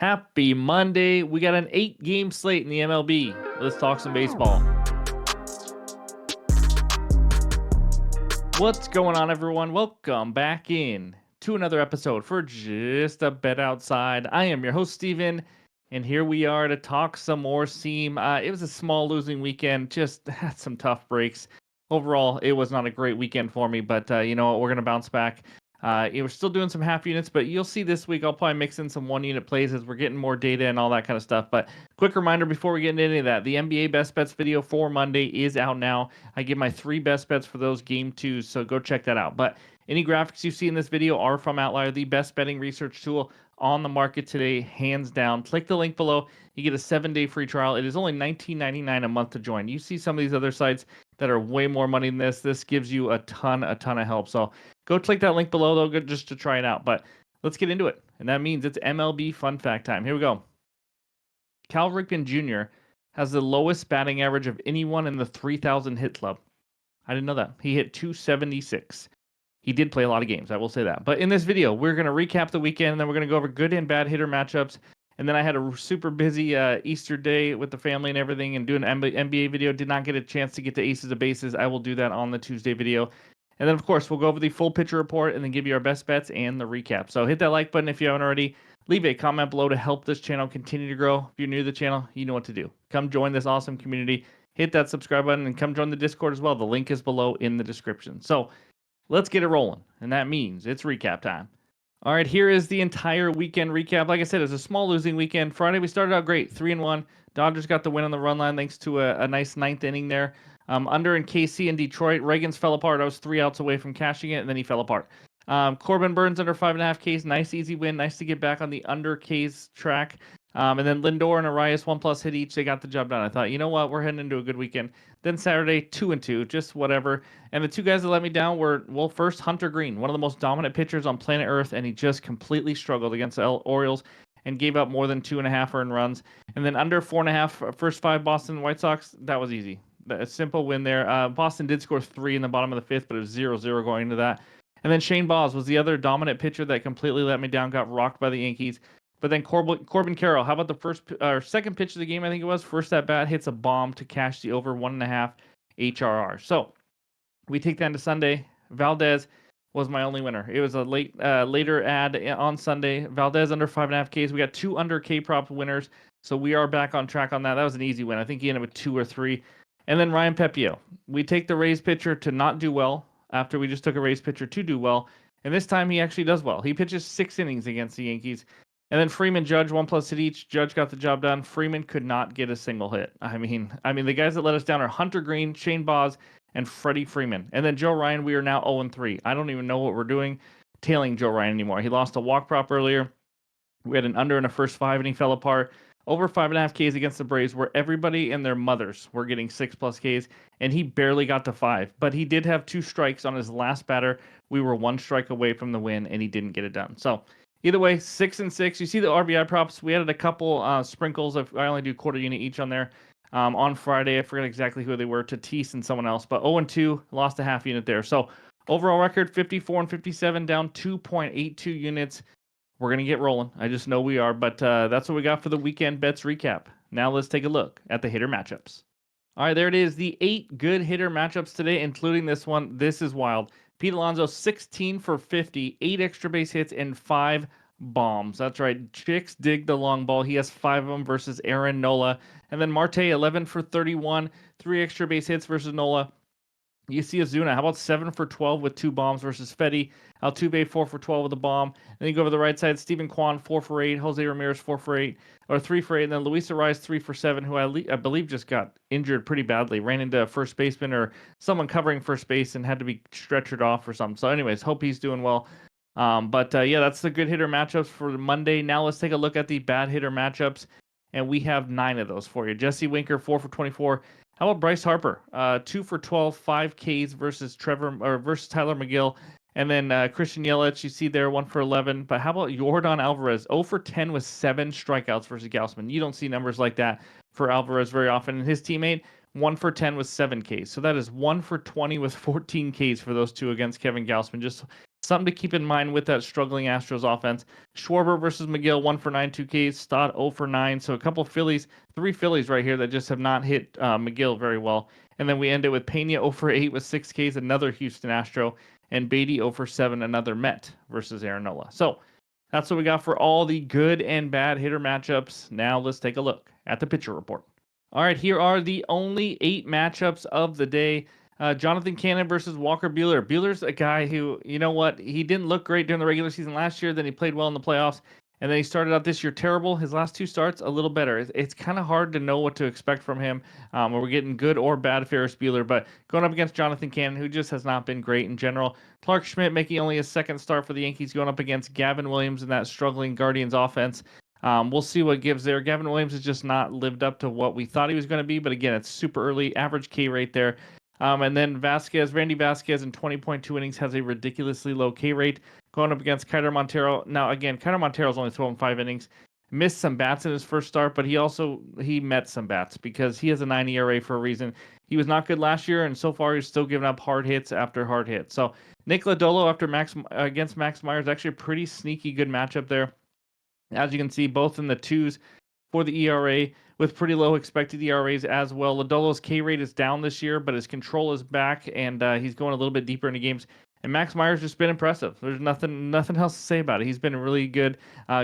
Happy Monday. We got an 8-game slate in the MLB. Let's talk some baseball. What's going on, everyone? Welcome back in to another episode for Just a Bet Outside. I am your host, Steven, and here we are to talk some more Seam. It was a small losing weekend, just had some tough breaks. Overall, it was not a great weekend for me, but you know what? We're going to bounce back. We're still doing some half units, but you'll see this week I'll probably mix in some 1 unit plays as we're getting more data and all that kind of stuff. But quick reminder before we get into any of that, the NBA best bets video for Monday is out now. I give my 3 best bets for those game 2s, so go check that out. But any graphics you see in this video are from Outlier, the best betting research tool on the market today, hands down. Click the link below. You get a 7-day free trial. It is only $19.99 a month to join. You see some of these other sites that are way more money than this. This gives you a ton of help. So go click that link below, though, just to try it out. But let's get into it. And that means it's MLB fun fact time. Here we go. Cal Ripken Jr. has the lowest batting average of anyone in the 3,000 hit club. I didn't know that. He hit 276. He did play a lot of games, I will say that. But in this video, we're going to recap the weekend, and then we're going to go over good and bad hitter matchups. And then I had a super busy Easter day with the family and everything and doing an NBA video. Did not get a chance to get to aces of bases. I will do that on the Tuesday video. And then, of course, we'll go over the full picture report and then give you our best bets and the recap. So hit that like button if you haven't already. Leave a comment below to help this channel continue to grow. If you're new to the channel, you know what to do. Come join this awesome community. Hit that subscribe button and come join the Discord as well. The link is below in the description. So let's get it rolling. And that means it's recap time. All right, here is the entire weekend recap. Like I said, it was a small losing weekend. Friday, we started out great, 3-1. Dodgers got the win on the run line thanks to a nice 9th inning there. Under in KC and Detroit, Reagan's fell apart. I was 3 outs away from cashing it, and then he fell apart. Corbin Burns under 5.5 Ks. Nice, easy win. Nice to get back on the under Ks track. And then Lindor and Arias, 1+ hit each. They got the job done. I thought, you know what? We're heading into a good weekend. Then Saturday, 2-2, just whatever. And the 2 guys that let me down were, well, first, Hunter Green, one of the most dominant pitchers on planet Earth, and he just completely struggled against the Orioles and gave up more than 2.5 earned runs. And then under 4.5, first 5 Boston White Sox, that was easy. A simple win there. Boston did score 3 in the bottom of the 5th, but it was 0-0 going into that. And then Shane Baz was the other dominant pitcher that completely let me down, got rocked by the Yankees. But then Corbin Carroll, how about the first or second pitch of the game? I think it was first at bat, hits a bomb to cash the over 1.5 HRR. So we take that into Sunday. Valdez was my only winner. It was a later ad on Sunday. Valdez under 5.5 Ks. We got 2 under K prop winners, so we are back on track on that. That was an easy win. I think he ended with 2 or 3. And then Ryan Pepiot. We take the Rays pitcher to not do well after we just took a Rays pitcher to do well. And this time he actually does well. He pitches 6 innings against the Yankees. And then Freeman, Judge, 1+ hit each. Judge got the job done. Freeman could not get a single hit. I mean, the guys that let us down are Hunter Green, Shane Baz, and Freddie Freeman. And then Joe Ryan, we are now 0-3. I don't even know what we're doing tailing Joe Ryan anymore. He lost a walk prop earlier. We had an under in a first 5, and he fell apart. Over 5.5 Ks against the Braves, where everybody and their mothers were getting 6+ Ks, and he barely got to 5. But he did have 2 strikes on his last batter. We were 1 strike away from the win, and he didn't get it done. So either way, 6-6. You see the RBI props. We added a couple sprinkles. I only do quarter unit each on there. On Friday, I forget exactly who they were, Tatis and someone else. But 0-2, lost a half unit there. So overall record, 54-57, down 2.82 units. We're going to get rolling. I just know we are. But that's what we got for the weekend bets recap. Now let's take a look at the hitter matchups. All right, there it is. The 8 good hitter matchups today, including this one. This is wild. Pete Alonso, 16 for 50, 8 extra base hits, and 5 bombs. That's right. Chicks dig the long ball. He has 5 of them versus Aaron Nola. And then Marte, 11 for 31, 3 extra base hits versus Nola. You see Ozuna, how about 7 for 12 with 2 bombs versus Fetty? Altuve, 4 for 12 with a bomb. Then you go over the right side, Stephen Kwan, 4 for 8. Jose Ramirez, 4 for 8, or 3 for 8. And then Luis Arias, 3 for 7, who I believe just got injured pretty badly. Ran into a first baseman or someone covering first base and had to be stretchered off or something. So anyways, hope he's doing well. Yeah, that's the good hitter matchups for Monday. Now let's take a look at the bad hitter matchups. And we have 9 of those for you. Jesse Winker, 4 for 24. How about Bryce Harper? 2 for 12, 5 Ks versus Tyler McGill. And then Christian Yelich, you see there, 1 for 11. But how about Yordan Alvarez? 0 for 10 with 7 strikeouts versus Gausman. You don't see numbers like that for Alvarez very often. And his teammate, 1 for 10 with 7 Ks. So that is 1 for 20 with 14 Ks for those two against Kevin Gausman. Just Something to keep in mind with that struggling Astros offense. Schwarber versus McGill, 1 for 9, 2Ks. Stott, 0 for 9. So a couple Phillies, 3 Phillies right here that just have not hit McGill very well. And then we end it with Pena, 0 for 8 with 6Ks, another Houston Astro. And Beatty, 0 for 7, another Met versus Aaron Nola. So that's what we got for all the good and bad hitter matchups. Now let's take a look at the pitcher report. All right, here are the only 8 matchups of the day. Jonathan Cannon versus Walker Buehler. Buehler's a guy who, you know what, he didn't look great during the regular season last year. Then he played well in the playoffs, and then he started out this year terrible. His last 2 starts a little better. It's kind of hard to know what to expect from him. We're getting good or bad Ferris Bueller, but going up against Jonathan Cannon, who just has not been great in general. Clark Schmidt making only his second start for the Yankees, going up against Gavin Williams in that struggling Guardians offense. We'll see what gives there. Gavin Williams has just not lived up to what we thought he was going to be, but again, it's super early, average K rate there. And then Randy Vasquez in 20.2 innings has a ridiculously low K rate going up against Kiter Montero. Now, again, Kiter Montero's only thrown 5 innings, missed some bats in his first start, but he met some bats because he has a 9 ERA for a reason. He was not good last year, and so far he's still giving up hard hits after hard hits. So Nick Lodolo against Max Meyer is actually a pretty sneaky good matchup there. As you can see, both in the 2s for the ERA with pretty low expected ERAs as well. Lodolo's K rate is down this year, but his control is back, and he's going a little bit deeper into games. And Max Meyer's just been impressive. There's nothing else to say about it. He's been really good,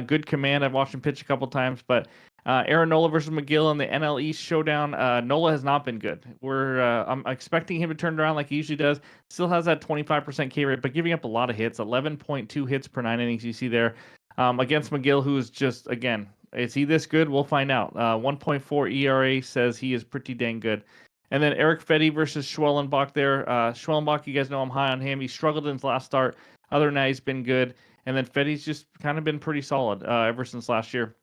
good command. I've watched him pitch a couple times, but Aaron Nola versus McGill in the NL East showdown. Nola has not been good. I'm expecting him to turn it around like he usually does. Still has that 25% K rate, but giving up a lot of hits. 11.2 hits per 9 innings. You see there against McGill, who is just again. Is he this good? We'll find out. 1.4 ERA says he is pretty dang good. And then Eric Fedde versus Schwellenbach there. Schwellenbach, you guys know I'm high on him. He struggled in his last start. Other than that, he's been good. And then Fedde's just kind of been pretty solid ever since last year.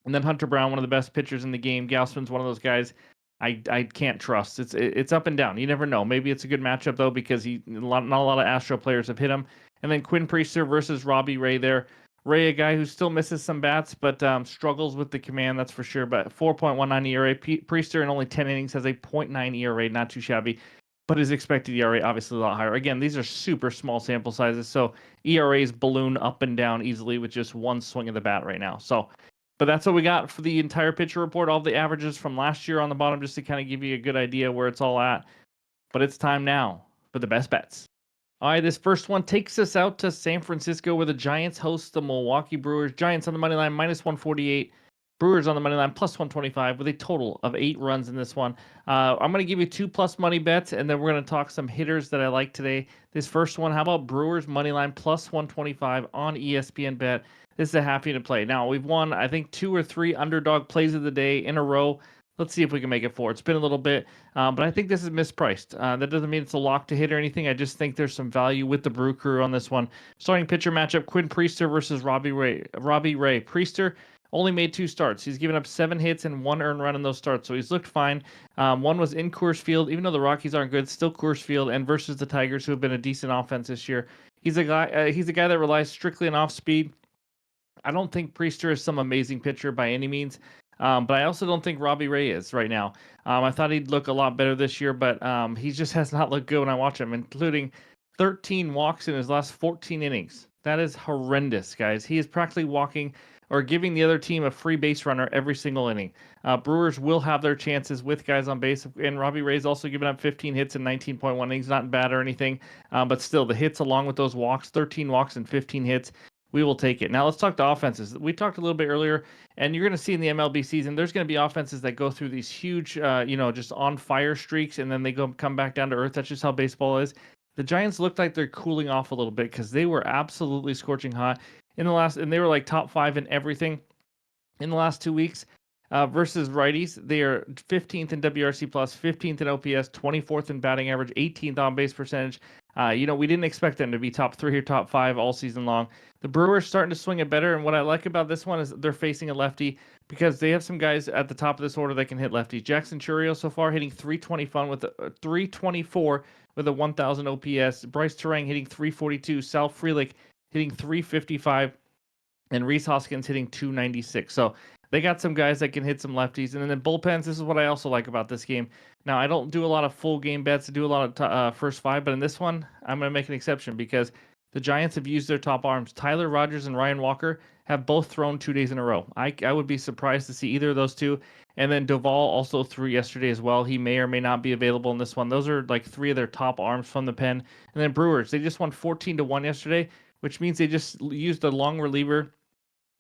And then Hunter Brown, one of the best pitchers in the game. Gausman's one of those guys I can't trust. It's up and down. You never know. Maybe it's a good matchup though because not a lot of Astro players have hit him. And then Quinn Priester versus Robbie Ray there. Ray, a guy who still misses some bats, but struggles with the command, that's for sure. But 4.19 ERA. Priester in only 10 innings has a 0.9 ERA, not too shabby. But his expected ERA obviously a lot higher. Again, these are super small sample sizes, so ERAs balloon up and down easily with just one swing of the bat right now. So, but that's what we got for the entire pitcher report. All the averages from last year on the bottom, just to kind of give you a good idea where it's all at. But it's time now for the best bets. All right, this first one takes us out to San Francisco where the Giants host the Milwaukee Brewers. Giants on the money line, minus 148. Brewers on the money line, plus 125 with a total of 8 runs in this one. I'm going to give you 2+ money bets, and then we're going to talk some hitters that I like today. This first one, how about Brewers money line, plus 125 on ESPN Bet? This is a happy to play. Now, we've won, I think, 2 or 3 underdog plays of the day in a row. Let's see if we can make it 4. It's been a little bit, but I think this is mispriced. That doesn't mean it's a lock to hit or anything. I just think there's some value with the Brew Crew on this one. Starting pitcher matchup, Quinn Priester versus Robbie Ray. Priester only made 2 starts. He's given up 7 hits and 1 earned run in those starts, so he's looked fine. One was in Coors Field, even though the Rockies aren't good, still Coors Field, and versus the Tigers, who have been a decent offense this year. He's a guy that relies strictly on off speed. I don't think Priester is some amazing pitcher by any means. But I also don't think Robbie Ray is right now. I thought he'd look a lot better this year, but he just has not looked good when I watch him, including 13 walks in his last 14 innings. That is horrendous, guys. He is practically walking or giving the other team a free base runner every single inning. Brewers will have their chances with guys on base, and Robbie Ray's also given up 15 hits in 19.1 innings. Not bad or anything, but still, the hits along with those walks, 13 walks and 15 hits, we will take it. Now let's talk to offenses. We talked a little bit earlier, and you're going to see in the MLB season, there's going to be offenses that go through these huge, just on fire streaks, and then they come back down to earth. That's just how baseball is. The Giants look like they're cooling off a little bit because they were absolutely scorching hot in the last, and they were like top 5 in everything in the last 2 weeks. Versus righties, they are 15th in WRC plus, 15th in OPS, 24th in batting average, 18th on base percentage. We didn't expect them to be top 3 or top 5 all season long. The Brewers starting to swing it better, and what I like about this one is they're facing a lefty because they have some guys at the top of this order that can hit lefties. Jackson Churio so far hitting 324 with a 1,000 OPS. Bryce Terang hitting 342. Sal Frelick hitting 355, and Rhys Hoskins hitting 296. So they got some guys that can hit some lefties. And then the bullpens, this is what I also like about this game. Now, I don't do a lot of full game bets. I do a lot of first 5, but in this one, I'm going to make an exception because The Giants have used their top arms. Tyler Rogers and Ryan Walker have both thrown 2 days in a row. I would be surprised to see either of those two. And then Duvall also threw yesterday as well. He may or may not be available in this one. Those are like three of their top arms from the pen. And then Brewers, they just won 14-1 yesterday, which means they just used a long reliever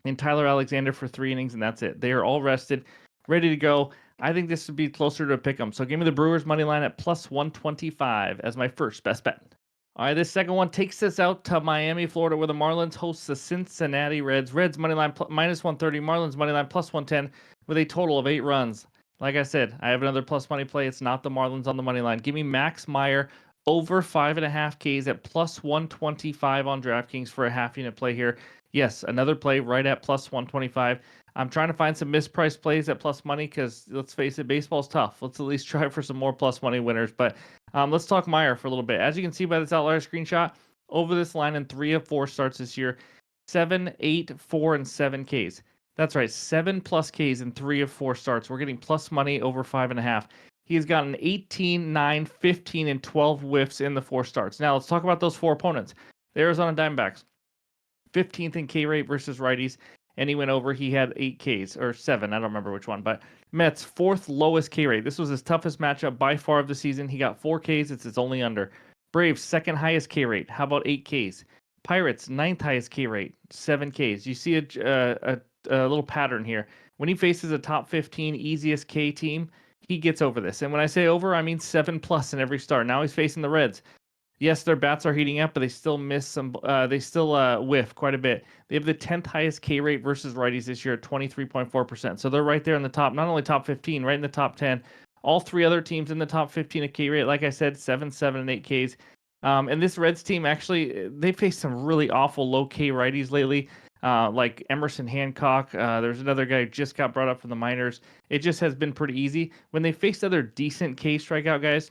in Tyler Alexander for 3 innings, and that's it. They are all rested, ready to go. I think this would be closer to a pick 'em. So give me the Brewers money line at plus 125 as my first best bet. All right, this second one takes us out to Miami, Florida, where the Marlins host the Cincinnati Reds. Reds money line minus 130, Marlins money line plus 110 with a total of 8 runs. Like I said, I have another plus money play. It's not the Marlins on the money line. Give me Max Meyer over 5.5 Ks at plus 125 on DraftKings for a half unit play here. Yes, another play right at plus 125. I'm trying to find some mispriced plays at plus money because let's face it, baseball's tough. Let's at least try for some more plus money winners. But let's talk Meyer for a little bit. As you can see by this outlier screenshot, over this line in 3 of 4 starts this year, 7, 8, 4, and 7 Ks. That's right, 7 plus Ks in 3 of 4 starts. We're getting plus money over 5.5. He has gotten 18, 9, 15, and 12 whiffs in the 4 starts. Now let's talk about those 4 opponents. The Arizona Diamondbacks, 15th in K rate versus righties, and he went over. He had 8 Ks or 7. I don't remember which one, but Mets 4th lowest K rate. This was his toughest matchup by far of the season. He got 4 Ks. It's his only under. Braves 2nd highest K rate. How about 8 Ks? Pirates 9th highest K rate, 7 Ks. You see a little pattern here. When he faces a top 15 easiest K team, he gets over this. And when I say over, I mean 7 plus in every start. Now he's facing the Reds. Yes, their bats are heating up, but they still miss some. They still whiff quite a bit. They have the 10th highest K rate versus righties this year at 23.4%. So they're right there in the top, not only top 15, right in the top 10. All 3 other teams in the top 15 of K rate, like I said, 7, 7, and 8 Ks. And this Reds team actually, they faced some really awful low K righties lately, like Emerson Hancock. There's another guy who just got brought up from the minors. It just has been pretty easy. When they faced other decent K strikeout guys,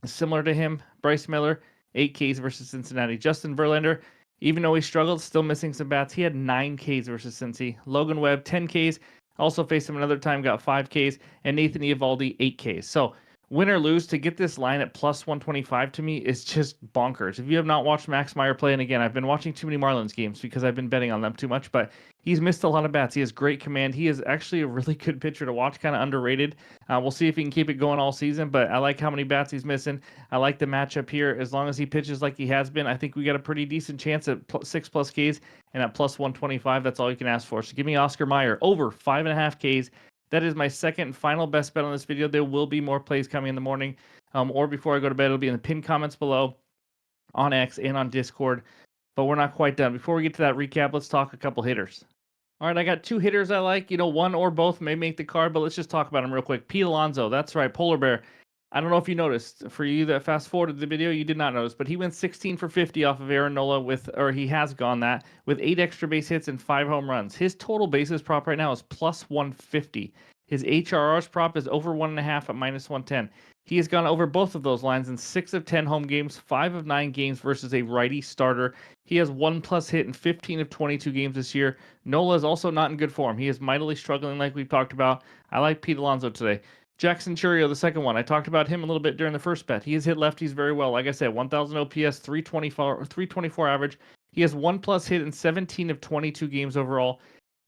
similar to him, Bryce Miller, 8 Ks versus Cincinnati. Justin Verlander, even though he struggled, still missing some bats, he had 9 Ks versus Cincy. Logan Webb, 10 Ks, also faced him another time, got 5 Ks, and Nathan Eovaldi, 8 Ks. So win or lose, to get this line at plus 125 to me is just bonkers. If you have not watched Max Meyer play, and again, I've been watching too many Marlins games because I've been betting on them too much, but he's missed a lot of bats. He has great command. He is actually a really good pitcher to watch, kind of underrated. We'll see if he can keep it going all season, but I like how many bats he's missing. I like the matchup here. As long as he pitches like he has been, I think we got a pretty decent chance at 6 plus Ks, and at plus 125, that's all you can ask for. So give me Oscar Meyer over 5.5 Ks. That is my second and final best bet on this video. There will be more plays coming in the morning or before I go to bed. It'll be in the pinned comments below on X and on Discord, but we're not quite done. Before we get to that recap, let's talk a couple hitters. All right, I got 2 hitters I like. One or both may make the card, but let's just talk about them real quick. Pete Alonso, that's right, Polar Bear. I don't know if you noticed. For you that fast forwarded the video, you did not notice, but he went 16 for 50 off of Aaron Nola he has gone that, with 8 extra base hits and 5 home runs. His total bases prop right now is plus 150. His HRR's prop is over 1.5 at minus 110. He has gone over both of those lines in 6 of 10 home games, 5 of 9 games versus a righty starter. He has 1 plus hit in 15 of 22 games this year. Nola is also not in good form. He is mightily struggling like we've talked about. I like Pete Alonso today. Jackson Churio, the second one. I talked about him a little bit during the first bet. He has hit lefties very well. Like I said, 1,000 OPS, 324 average. He has 1 plus hit in 17 of 22 games overall,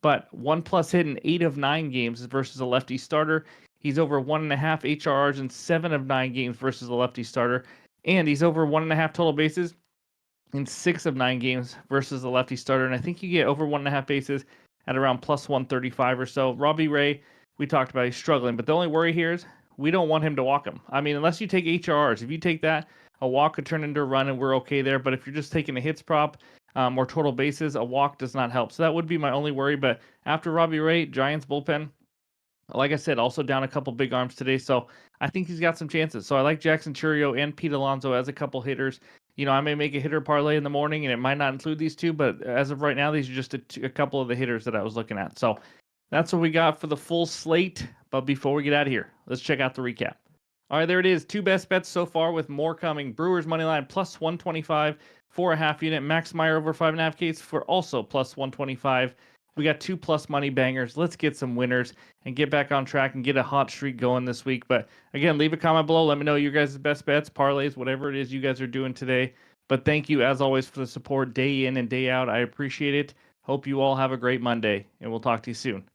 but 1 plus hit in 8 of 9 games versus a lefty starter. He's over 1.5 HRRs in 7 of 9 games versus a lefty starter. And he's over 1.5 total bases in 6 of 9 games versus a lefty starter. And I think you get over 1.5 bases at around plus 135 or so. Robbie Ray, we talked about, he's struggling. But the only worry here is we don't want him to walk him. I mean, unless you take HRRs. If you take that, a walk could turn into a run and we're okay there. But if you're just taking a hits prop or total bases, a walk does not help. So that would be my only worry. But after Robbie Ray, Giants bullpen, like I said, also down a couple big arms today, so I think he's got some chances. So I like Jackson Churio and Pete Alonso as a couple hitters. I may make a hitter parlay in the morning, and it might not include these 2, but as of right now, these are just a couple of the hitters that I was looking at. So that's what we got for the full slate. But before we get out of here, let's check out the recap. All right, there it is. 2 best bets so far with more coming. Brewers money line plus 125 for a half unit. Max Meyer over 5.5 Ks for also plus 125. We got 2 plus money bangers. Let's get some winners and get back on track and get a hot streak going this week. But again, leave a comment below. Let me know your guys' best bets, parlays, whatever it is you guys are doing today. But thank you, as always, for the support day in and day out. I appreciate it. Hope you all have a great Monday, and we'll talk to you soon.